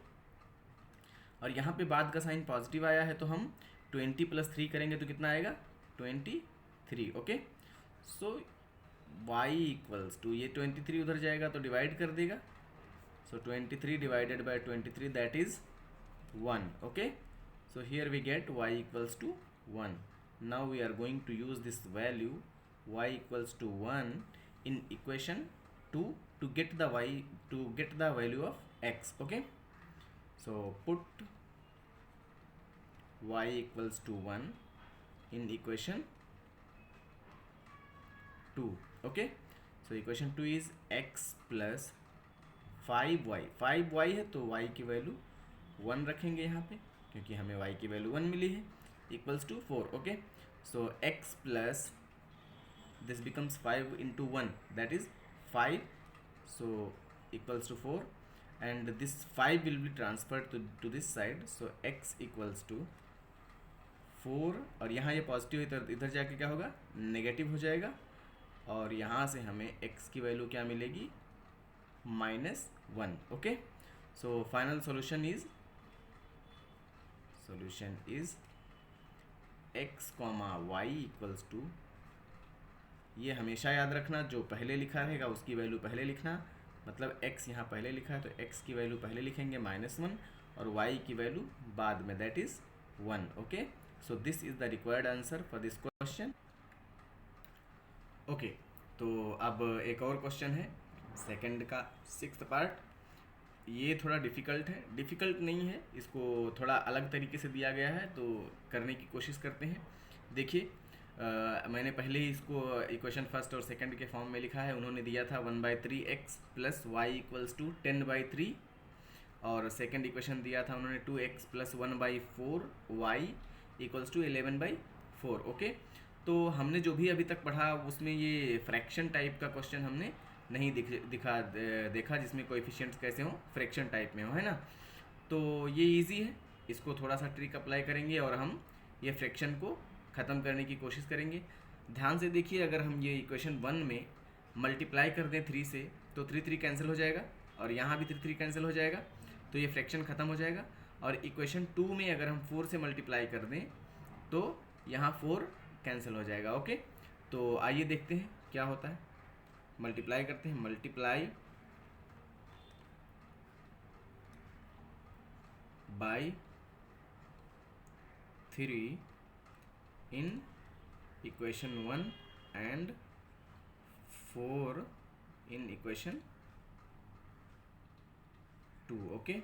और यहाँ पे बाद का साइन पॉजिटिव आया है तो हम 20 प्लस 3 करेंगे तो कितना आएगा, 23। Okay, so y equals to, ये 23 उधर जाएगा तो डिवाइड कर देगा, so 23 divided by 23 that is 1. Okay, so here we get y equals to 1. Now we are going to use this value y equals to 1 in equation 2 to get the value of x. Okay, so put y equals to 1 in equation 2. Okay, so equation 2 is x plus 5y है तो y की value 1 रखेंगे यहाँ पे क्योंकि हमें y की value 1 मिली है, equals to 4। Okay, so x plus this becomes 5 into 1 that is 5, so equals to 4 and this 5 will be transferred to this side, so x equals to 4 और यहाँ ये पॉजिटिव इधर जाके क्या होगा, नेगेटिव हो जाएगा और यहाँ से हमें x की वैल्यू क्या मिलेगी, -1। Okay, so final solution is x comma y equals to, ये हमेशा याद रखना, जो पहले लिखा रहेगा उसकी वैल्यू पहले लिखना, मतलब x यहाँ पहले लिखा है तो x की वैल्यू पहले लिखेंगे -1 और y की वैल्यू बाद में, that is 1। Okay, so this is the required answer for this question. Okay, तो अब एक और क्वेश्चन है सेकंड का 6th पार्ट। ये थोड़ा डिफ़िकल्ट है, डिफ़िकल्ट नहीं है, इसको थोड़ा अलग तरीके से दिया गया है तो करने की कोशिश करते हैं। देखिए, मैंने पहले ही इसको इक्वेशन फर्स्ट और सेकंड के फॉर्म में लिखा है। उन्होंने दिया था 1/3x plus y equals to 10/3, और सेकंड इक्वेशन दिया था उन्होंने 2x plus 1/4 y equals to 11/4। Okay, तो हमने जो भी अभी तक पढ़ा उसमें ये फ्रैक्शन टाइप का क्वेश्चन हमने नहीं देखा जिसमें कोएफिशिएंट्स कैसे हों, फ्रैक्शन टाइप में हो, है ना। तो ये इजी है, इसको थोड़ा सा ट्रिक अप्लाई करेंगे और हम ये फ्रैक्शन को ख़त्म करने की कोशिश करेंगे। ध्यान से देखिए, अगर हम ये इक्वेशन 1 में मल्टीप्लाई कर दें 3 से तो 3 कैंसिल हो जाएगा, और यहाँ भी 3 कैंसिल हो जाएगा, तो ये फ्रैक्शन ख़त्म हो जाएगा। और इक्वेशन 2 में अगर हम 4 से मल्टीप्लाई कर दें तो यहाँ 4 कैंसिल हो जाएगा। ओके, तो आइए देखते हैं क्या होता है। मल्टीप्लाई करते हैं, multiply by 3 in equation 1 and 4 in equation 2। Okay,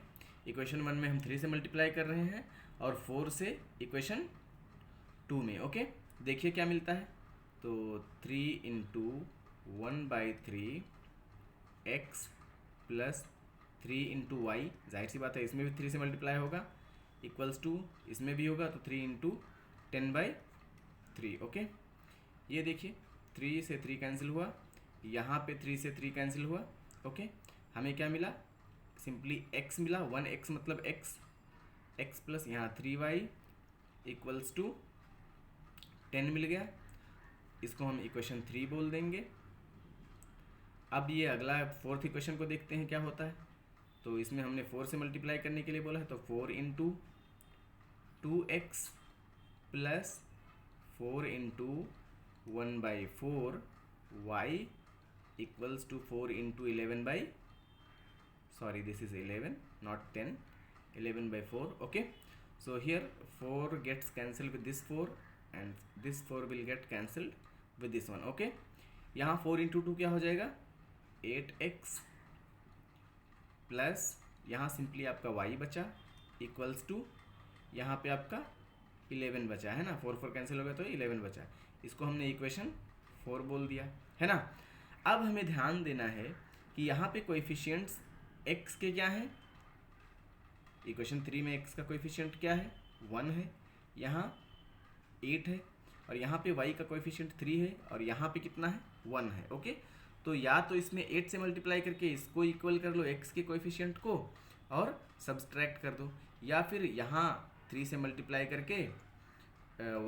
equation 1 में हम 3 से मल्टीप्लाई कर रहे हैं और 4 से इक्वेशन 2 में। ओके, देखिए क्या मिलता है, तो 3 into 1/3 x plus 3 into y, जाहिर सी बात है इसमें भी 3 से मल्टीप्लाई होगा, इक्वल्स टू इसमें भी होगा तो 3 इंटू 10/3। ओके, ये देखिए 3 से 3 कैंसिल हुआ, यहाँ पे 3 से 3 कैंसिल हुआ। ओके, हमें क्या मिला, सिंपली x मिला, 1x मतलब x प्लस यहाँ 3y इक्वल्स टू 10 मिल गया। इसको हम इक्वेशन 3 बोल देंगे। अब ये अगला 4th इक्वेशन को देखते हैं क्या होता है। तो इसमें हमने 4 से मल्टीप्लाई करने के लिए बोला है, तो 4 into 2x plus 4 into 1/4 y equals to 4 into 11 sorry this is 11 not 10, 11/4। okay, so here 4 gets cancelled with this 4 and this 4 will get cancelled with this one। okay, यहाँ 4 इंटू 2 क्या हो जाएगा, 8x प्लस यहाँ simply आपका y बचा equals to यहाँ पे आपका 11 बचा है ना, 4 कैंसिल हो गया तो 11 बचा, इसको हमने इक्वेशन 4 बोल दिया है ना। अब हमें ध्यान देना है कि यहाँ पे कोएफिशिएंट्स x के क्या हैं, इक्वेशन 3 में x का कोएफिशिएंट क्या है, 1 है, यहाँ 8 है, और यहाँ पे y का कोएफिशिएंट 3 है, और यहाँ पे कितना है, 1 है। ओके, तो या तो इसमें 8 से मल्टीप्लाई करके इसको इक्वल कर लो x के कोएफिशिएंट को और सब्सट्रैक्ट कर दो, या फिर यहाँ 3 से मल्टीप्लाई करके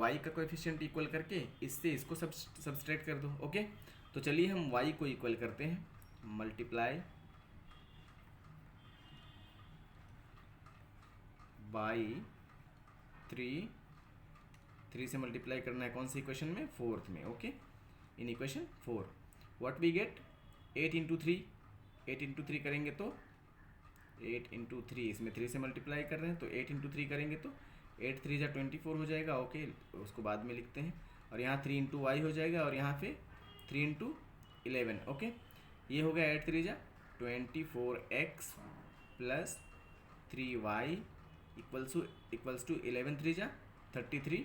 y का कोएफिशिएंट इक्वल करके इससे इसको सब्सट्रैक्ट कर दो। ओके, तो चलिए हम y को इक्वल करते हैं, मल्टीप्लाई बाई 3 से मल्टीप्लाई करना है कौन सी इक्वेशन में, 4th में। Okay, in equation 4 what we get, 8 into 3, 8 into 3 करेंगे तो 8 इंटू 3, इसमें 3 से मल्टीप्लाई कर रहे हैं तो 8 इंटू 3 करेंगे तो 8 3 जा 24 हो जाएगा। ओके, उसको बाद में लिखते हैं, और यहाँ 3 इंटू वाई हो जाएगा, और यहाँ पे 3 इंटू 11। ओके, ये हो गया 8 3 जा 24x plus 3y equals to 11 3 जा 33।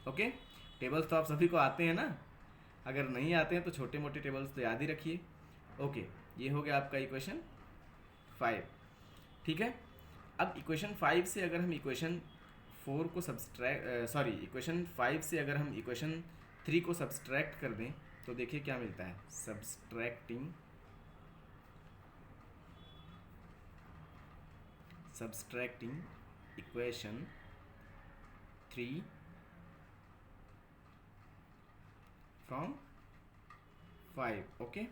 ओके, टेबल्स तो आप सभी को आते हैं ना, अगर नहीं आते हैं तो छोटे मोटे टेबल्स तो याद ही रखिए। ओके, ये हो गया आपका इक्वेशन 5। ठीक है, अब इक्वेशन 5 से अगर हम इक्वेशन 4 को इक्वेशन 5 से अगर हम इक्वेशन 3 को सब्सट्रैक्ट कर दें तो देखिए क्या मिलता है, सब्सट्रैक्टिंग इक्वेशन 3 फ्रॉम 5। ओके,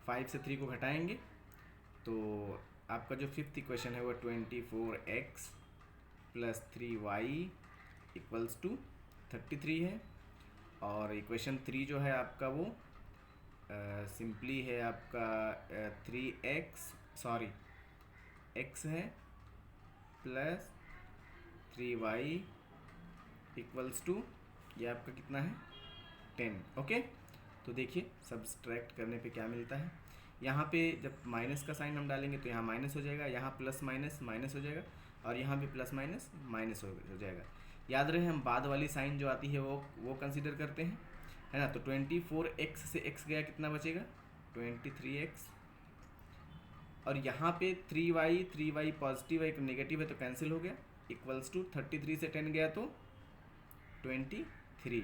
5 से 3 को घटाएंगे तो आपका जो 5th इक्वेशन है वो 24x plus 3y equals to 33 है। और इक्वेशन 3 जो है आपका वो सिंपली है आपका 3x है प्लस 3y इक्वल्स टू, ये आपका कितना है 10। ओके, तो देखिए सब्सट्रैक्ट करने पे क्या मिलता है। यहाँ पे जब माइनस का साइन हम डालेंगे तो यहाँ माइनस हो जाएगा, यहाँ प्लस माइनस माइनस हो जाएगा, और यहाँ भी प्लस माइनस माइनस हो जाएगा। याद रहे हम बाद वाली साइन जो आती है वो कंसीडर करते हैं, है ना। तो 24x से x गया, कितना बचेगा 23x, और यहाँ पे 3y पॉजिटिव है, एक नेगेटिव है तो कैंसिल हो गया, इक्वल्स टू 33 से 10 गया तो 23।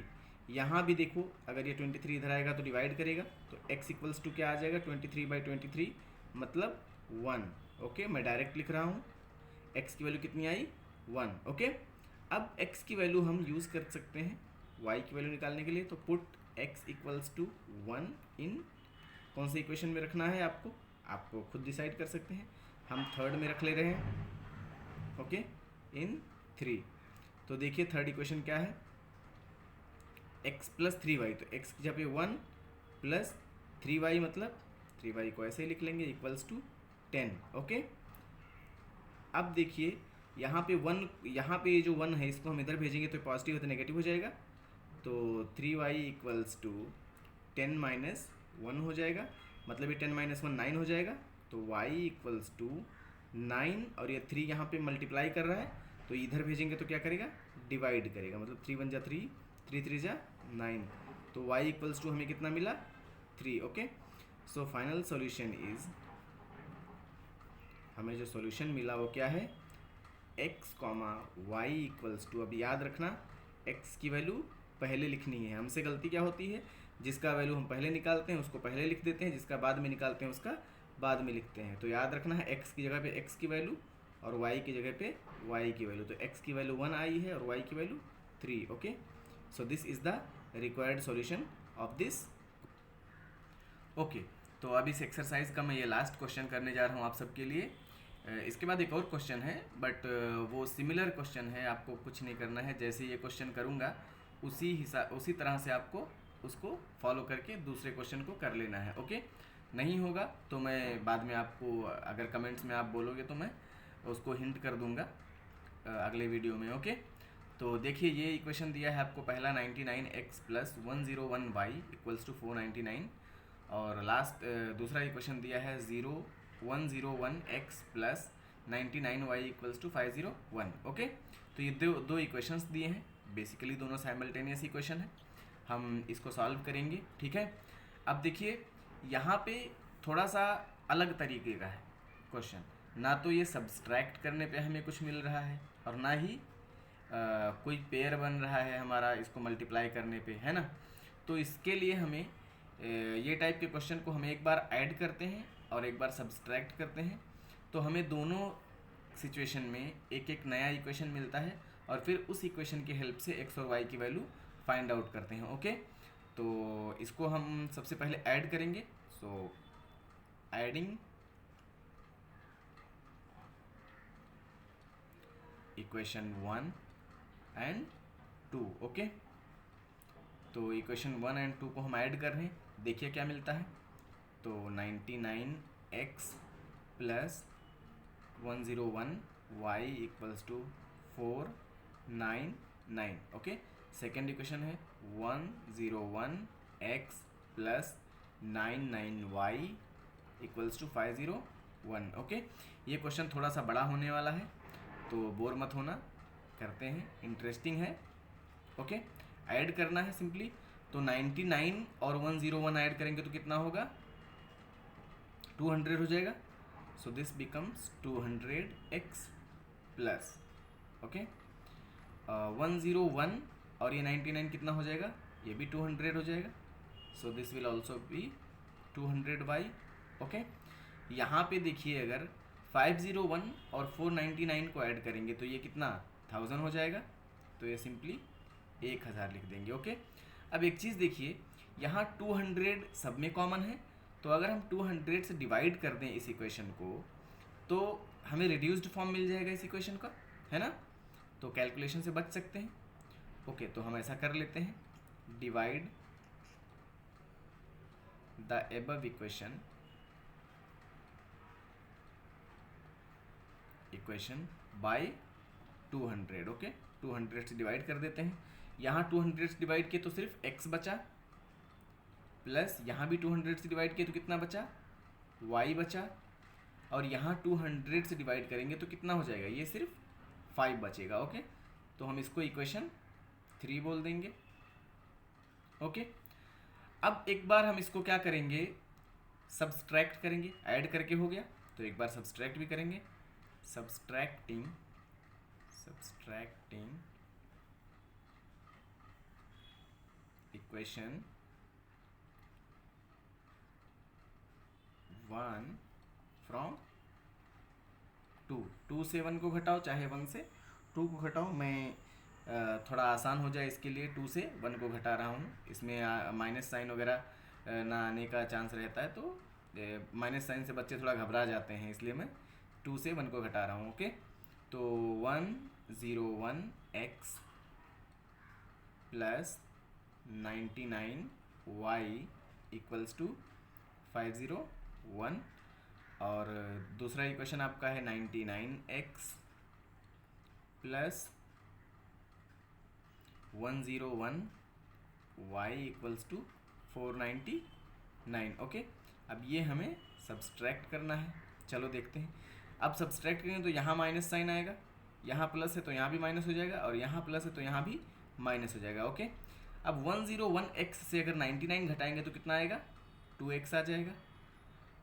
यहाँ भी देखो अगर ये 23 इधर आएगा तो डिवाइड करेगा, तो x इक्वल्स टू क्या आ जाएगा 23/23 मतलब 1। ओके, मैं डायरेक्ट लिख रहा हूँ, x की वैल्यू कितनी आई 1। ओके, अब x की वैल्यू हम यूज़ कर सकते हैं y की वैल्यू निकालने के लिए। तो पुट x इक्वल्स टू 1 इन कौन सी इक्वेशन में रखना है आपको खुद डिसाइड कर सकते हैं। हम थर्ड में रख ले रहे हैं, ओके, इन 3। तो देखिए थर्ड इक्वेशन क्या है, x प्लस 3y, तो x की जगह पे 1 प्लस 3y मतलब 3y को ऐसे ही लिख लेंगे इक्वल्स टू 10। ओके, अब देखिए यहाँ पे 1, यहाँ पे जो 1 है इसको हम इधर भेजेंगे तो पॉजिटिव है तो नेगेटिव हो जाएगा, तो 3y इक्वल्स टू 10 माइनस 1 हो जाएगा, मतलब ये 10 माइनस 1 9 हो जाएगा। तो y इक्वल्स टू 9, और ये 3 यहाँ पे मल्टीप्लाई कर रहा है तो इधर भेजेंगे तो क्या करेगा डिवाइड करेगा, मतलब 3 1 जा 3, 3 3 जा 9, तो y इक्वल्स टू हमें कितना मिला 3। Okay, so final solution is, हमें जो सॉल्यूशन मिला वो क्या है x, y इक्वल्स टू, अब याद रखना x की वैल्यू पहले लिखनी है। हमसे गलती क्या होती है, जिसका वैल्यू हम पहले निकालते हैं उसको पहले लिख देते हैं, जिसका बाद में निकालते हैं उसका बाद में लिखते हैं। तो याद रखना है x की जगह पे x की वैल्यू और y की जगह पे y की वैल्यू। तो x की वैल्यू 1 आई है और y की value 3। Okay, so this is the required solution of this. Okay, तो अब इस एक्सरसाइज का मैं ये लास्ट क्वेश्चन करने जा रहा हूँ आप सबके लिए। इसके बाद एक और क्वेश्चन है, बट वो सिमिलर क्वेश्चन है, आपको कुछ नहीं करना है। जैसे ये क्वेश्चन करूँगा उसी तरह से आपको उसको फॉलो करके दूसरे क्वेश्चन को कर लेना है। ओके, नहीं होगा तो मैं बाद में आपको, अगर कमेंट्स में आप बोलोगे तो मैं उसको हिंट कर दूंगा अगले वीडियो में। ओके, तो देखिए ये इक्वेशन दिया है आपको, पहला 99x plus 101y equals to 499, और लास्ट दूसरा इक्वेशन दिया है 101x plus 99y equals to 501। Okay, तो ये दो इक्वेशंस दिए हैं, बेसिकली दोनों साइमल्टेनियस इक्वेशन है। हम इसको सॉल्व करेंगे, ठीक है। अब देखिए यहाँ पे थोड़ा सा अलग तरीके का है क्वेश्चन, ना तो ये सब्सट्रैक्ट करने पे हमें कुछ मिल रहा है और ना ही कोई पेयर बन रहा है हमारा इसको मल्टीप्लाई करने पे, है ना। तो इसके लिए हमें ये टाइप के क्वेश्चन को हम एक बार ऐड करते हैं और एक बार सब्सट्रैक्ट करते हैं, तो हमें दोनों सिचुएशन में एक एक नया इक्वेशन मिलता है और फिर उस इक्वेशन की हेल्प से x और y की वैल्यू फाइंड आउट करते हैं। ओके, तो इसको हम सबसे पहले ऐड करेंगे। So adding equation 1 and 2। Okay, तो इक्वेशन 1 एंड 2 को हम ऐड कर रहे हैं, देखिए क्या मिलता है। तो 99x plus 101y equals to 499। Okay, second equation है 101x plus 99y equals to 501। Okay, ये क्वेश्चन थोड़ा सा बड़ा होने वाला है तो बोर मत होना, करते हैं, इंटरेस्टिंग है। ओके, ऐड करना है सिंपली, तो 99 और 101 ऐड करेंगे तो कितना होगा 200 हो जाएगा। So this becomes 200x plus, okay, 101 और ये 99 कितना हो जाएगा, ये भी 200 हो जाएगा। So this will also be 200y। Okay, यहाँ पे देखिए अगर 501 और 499 को ऐड करेंगे तो ये कितना 1000 हो जाएगा, तो ये सिंपली 1000 लिख देंगे। ओके, अब एक चीज़ देखिए, यहाँ 200 सब में कॉमन है, तो अगर हम 200 से डिवाइड कर दें इस इक्वेशन को तो हमें रिड्यूस्ड फॉर्म मिल जाएगा इस इक्वेशन का, है ना। तो कैलकुलेशन से बच सकते हैं। ओके, तो हम ऐसा कर लेते हैं, divide the above equation by 200। Okay, 200 से डिवाइड कर देते हैं। यहाँ 200 से डिवाइड किए तो सिर्फ x बचा, प्लस यहाँ भी 200 से डिवाइड किए तो कितना बचा, y बचा, और यहाँ 200 से डिवाइड करेंगे तो कितना हो जाएगा, ये सिर्फ 5 बचेगा। ओके, तो हम इसको इक्वेशन 3 बोल देंगे। ओके, अब एक बार हम इसको क्या करेंगे, सब्सट्रैक्ट करेंगे, ऐड करके हो गया तो एक बार सब्सट्रैक्ट भी करेंगे, सब्सट्रैक्टिंग इक्वेशन 1 फ्रॉम 2 से 1 को घटाओ, चाहे 1 से 2 को घटाओ। मैं थोड़ा आसान हो जाए इसके लिए 2 से 1 को घटा रहा हूँ। इसमें माइनस साइन वगैरह ना आने का चांस रहता है, तो माइनस साइन से बच्चे थोड़ा घबरा जाते हैं, इसलिए मैं 2 से 1 को घटा रहा हूँ। ओके, तो 101 x plus 99 y equals to 501, और दूसरा इक्वेशन आपका है 99x plus 101 y equals to 499। Okay, अब ये हमें सब्सट्रैक्ट करना है। चलो देखते हैं। अब सब्सट्रैक्ट करेंगे तो यहाँ माइनस साइन आएगा, यहाँ प्लस है तो यहाँ भी माइनस हो जाएगा, और यहाँ प्लस है तो यहाँ भी माइनस हो जाएगा। ओके, अब 101x से अगर 99 घटाएंगे तो कितना आएगा, 2x आ जाएगा,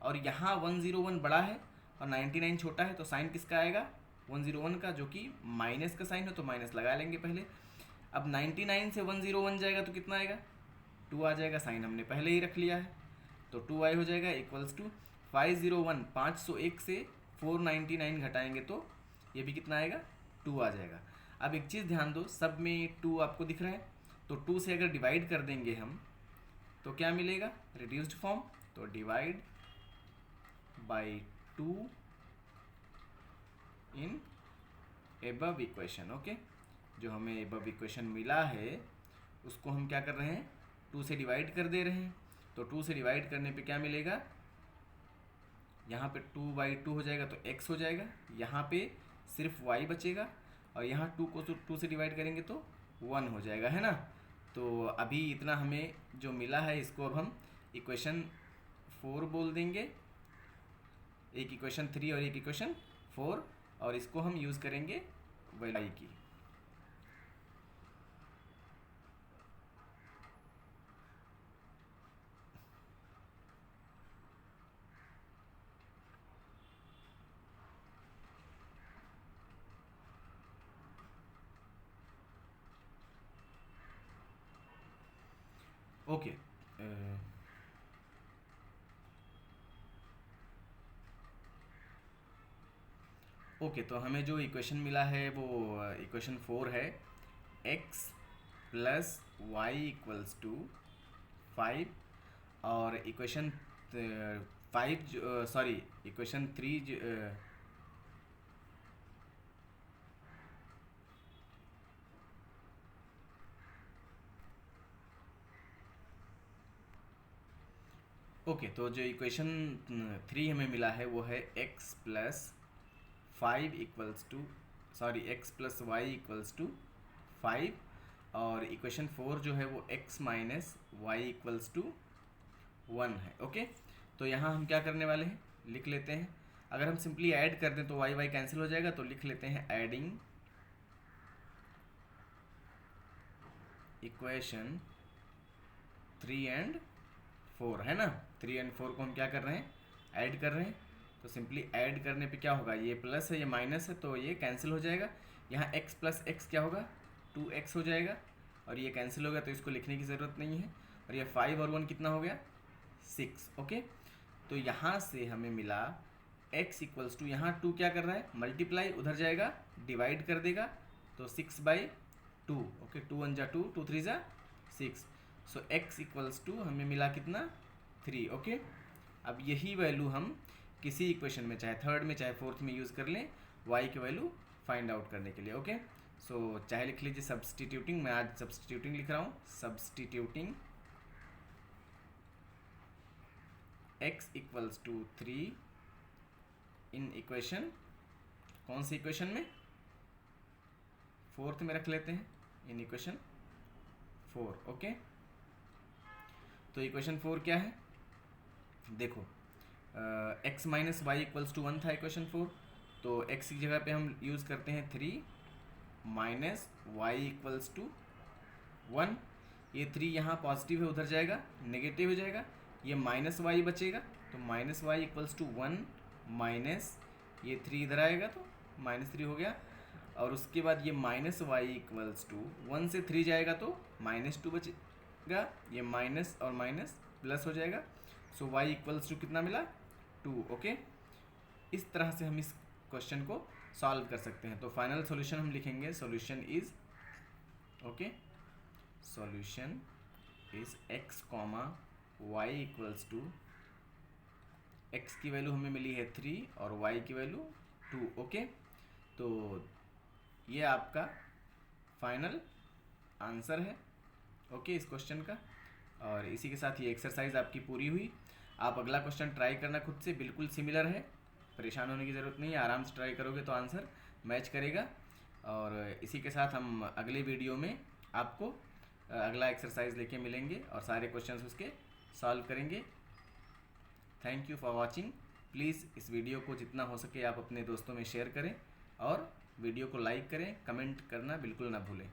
और यहाँ 101 बड़ा है और 99 छोटा है, तो साइन किसका आएगा, 101 का, जो कि माइनस का साइन है, तो माइनस लगा लेंगे पहले। अब 99 से 101 जाएगा तो कितना आएगा, 2 आ जाएगा, साइन हमने पहले ही रख लिया है, तो 2y हो जाएगा इक्वल्स टू 501, 501 से 499 घटाएंगे तो ये भी कितना आएगा, 2 आ जाएगा। अब एक चीज़ ध्यान दो, सब में 2 आपको दिख रहा है, तो 2 से अगर डिवाइड कर देंगे हम तो क्या मिलेगा, रिड्यूस्ड फॉर्म, तो divide by 2 in above equation. Okay, जो हमें एबव इक्वेशन मिला है उसको हम क्या कर रहे हैं, 2 से डिवाइड कर दे रहे हैं, तो 2 से डिवाइड करने पे क्या मिलेगा, यहाँ पे 2/2 हो जाएगा तो x हो जाएगा, यहाँ पे सिर्फ y बचेगा, और यहाँ 2 को 2 से डिवाइड करेंगे तो 1 हो जाएगा, है ना। तो अभी इतना हमें जो मिला है इसको अब हम इक्वेशन 4 बोल देंगे, एक इक्वेशन 3 और एक इक्वेशन 4, और इसको हम यूज़ करेंगे y की। ओके, ओके, तो हमें जो इक्वेशन मिला है वो इक्वेशन 4 है, x plus y equals to 5, और इक्वेशन 5 सॉरी इक्वेशन 3 ओके, तो जो इक्वेशन 3 हमें मिला है वो है x plus 5 equals to x plus y equals to 5, और इक्वेशन 4 जो है वो x minus y equals to 1 है। ओके, तो यहाँ हम क्या करने वाले हैं, लिख लेते हैं। अगर हम सिंपली ऐड कर दें तो वाई वाई कैंसिल हो जाएगा, तो लिख लेते हैं एडिंग इक्वेशन 3 एंड 4, है ना। 3 एंड 4 को हम क्या कर रहे हैं, ऐड कर रहे हैं, तो सिंपली ऐड करने पे क्या होगा, ये प्लस है ये माइनस है तो ये कैंसिल हो जाएगा। यहाँ x प्लस एक्स क्या होगा, 2x हो जाएगा, और ये कैंसिल हो गया तो इसको लिखने की ज़रूरत नहीं है, और ये 5 और 1 कितना हो गया, 6। ओके, तो यहाँ से हमें मिला x इक्वल्स टू, यहाँ 2 क्या कर रहा है, मल्टीप्लाई, उधर जाएगा डिवाइड कर देगा, तो 6/2। ओके, 2 1 जा 2, 2 3 जा 6, सो x इक्वल्स टू हमें मिला कितना, 3। ओके, अब यही वैल्यू हम किसी इक्वेशन में, चाहे थर्ड में चाहे फोर्थ में यूज़ कर लें y की वैल्यू फाइंड आउट करने के लिए। ओके, सो चाहे लिख लीजिए सब्सटीट्यूटिंग, मैं आज सब्सटीट्यूटिंग लिख रहा हूँ, substituting x equals to 3 in equation, कौन सी इक्वेशन में, फोर्थ में रख लेते हैं, इन इक्वेशन 4। ओके, तो इक्वेशन 4 क्या है, देखो x minus y equals to 1 था इक्वेशन 4, तो x की जगह पे हम यूज़ करते हैं 3 माइनस वाई इक्वल्स टू 1। ये 3 यहाँ पॉजिटिव है, उधर जाएगा नेगेटिव हो जाएगा, ये माइनस वाई बचेगा, तो minus y equals to 1 minus ये 3 इधर आएगा तो -3 हो गया, और उसके बाद ये माइनस वाई इक्वल्स टू 1 से 3 जाएगा तो -2 बचेगा, ये माइनस और माइनस प्लस हो जाएगा, सो y इक्वल्स टू कितना मिला 2। ओके, इस तरह से हम इस क्वेश्चन को सॉल्व कर सकते हैं। तो फाइनल सॉल्यूशन हम लिखेंगे, solution is, okay, solution is x comma y equals to, x की वैल्यू हमें मिली है 3 और y की वैल्यू 2। ओके, तो ये आपका फाइनल आंसर है, ओके, इस क्वेश्चन का। और इसी के साथ ये एक्सरसाइज आपकी पूरी हुई। आप अगला क्वेश्चन ट्राई करना खुद से, बिल्कुल सिमिलर है, परेशान होने की ज़रूरत नहीं है, आराम से ट्राई करोगे तो आंसर मैच करेगा। और इसी के साथ हम अगले वीडियो में आपको अगला एक्सरसाइज लेके मिलेंगे और सारे क्वेश्चंस उसके सॉल्व करेंगे। Thank you for watching. Please इस वीडियो को जितना हो सके आप अपने दोस्तों में शेयर करें और वीडियो को लाइक करें, कमेंट करना बिल्कुल ना भूलें।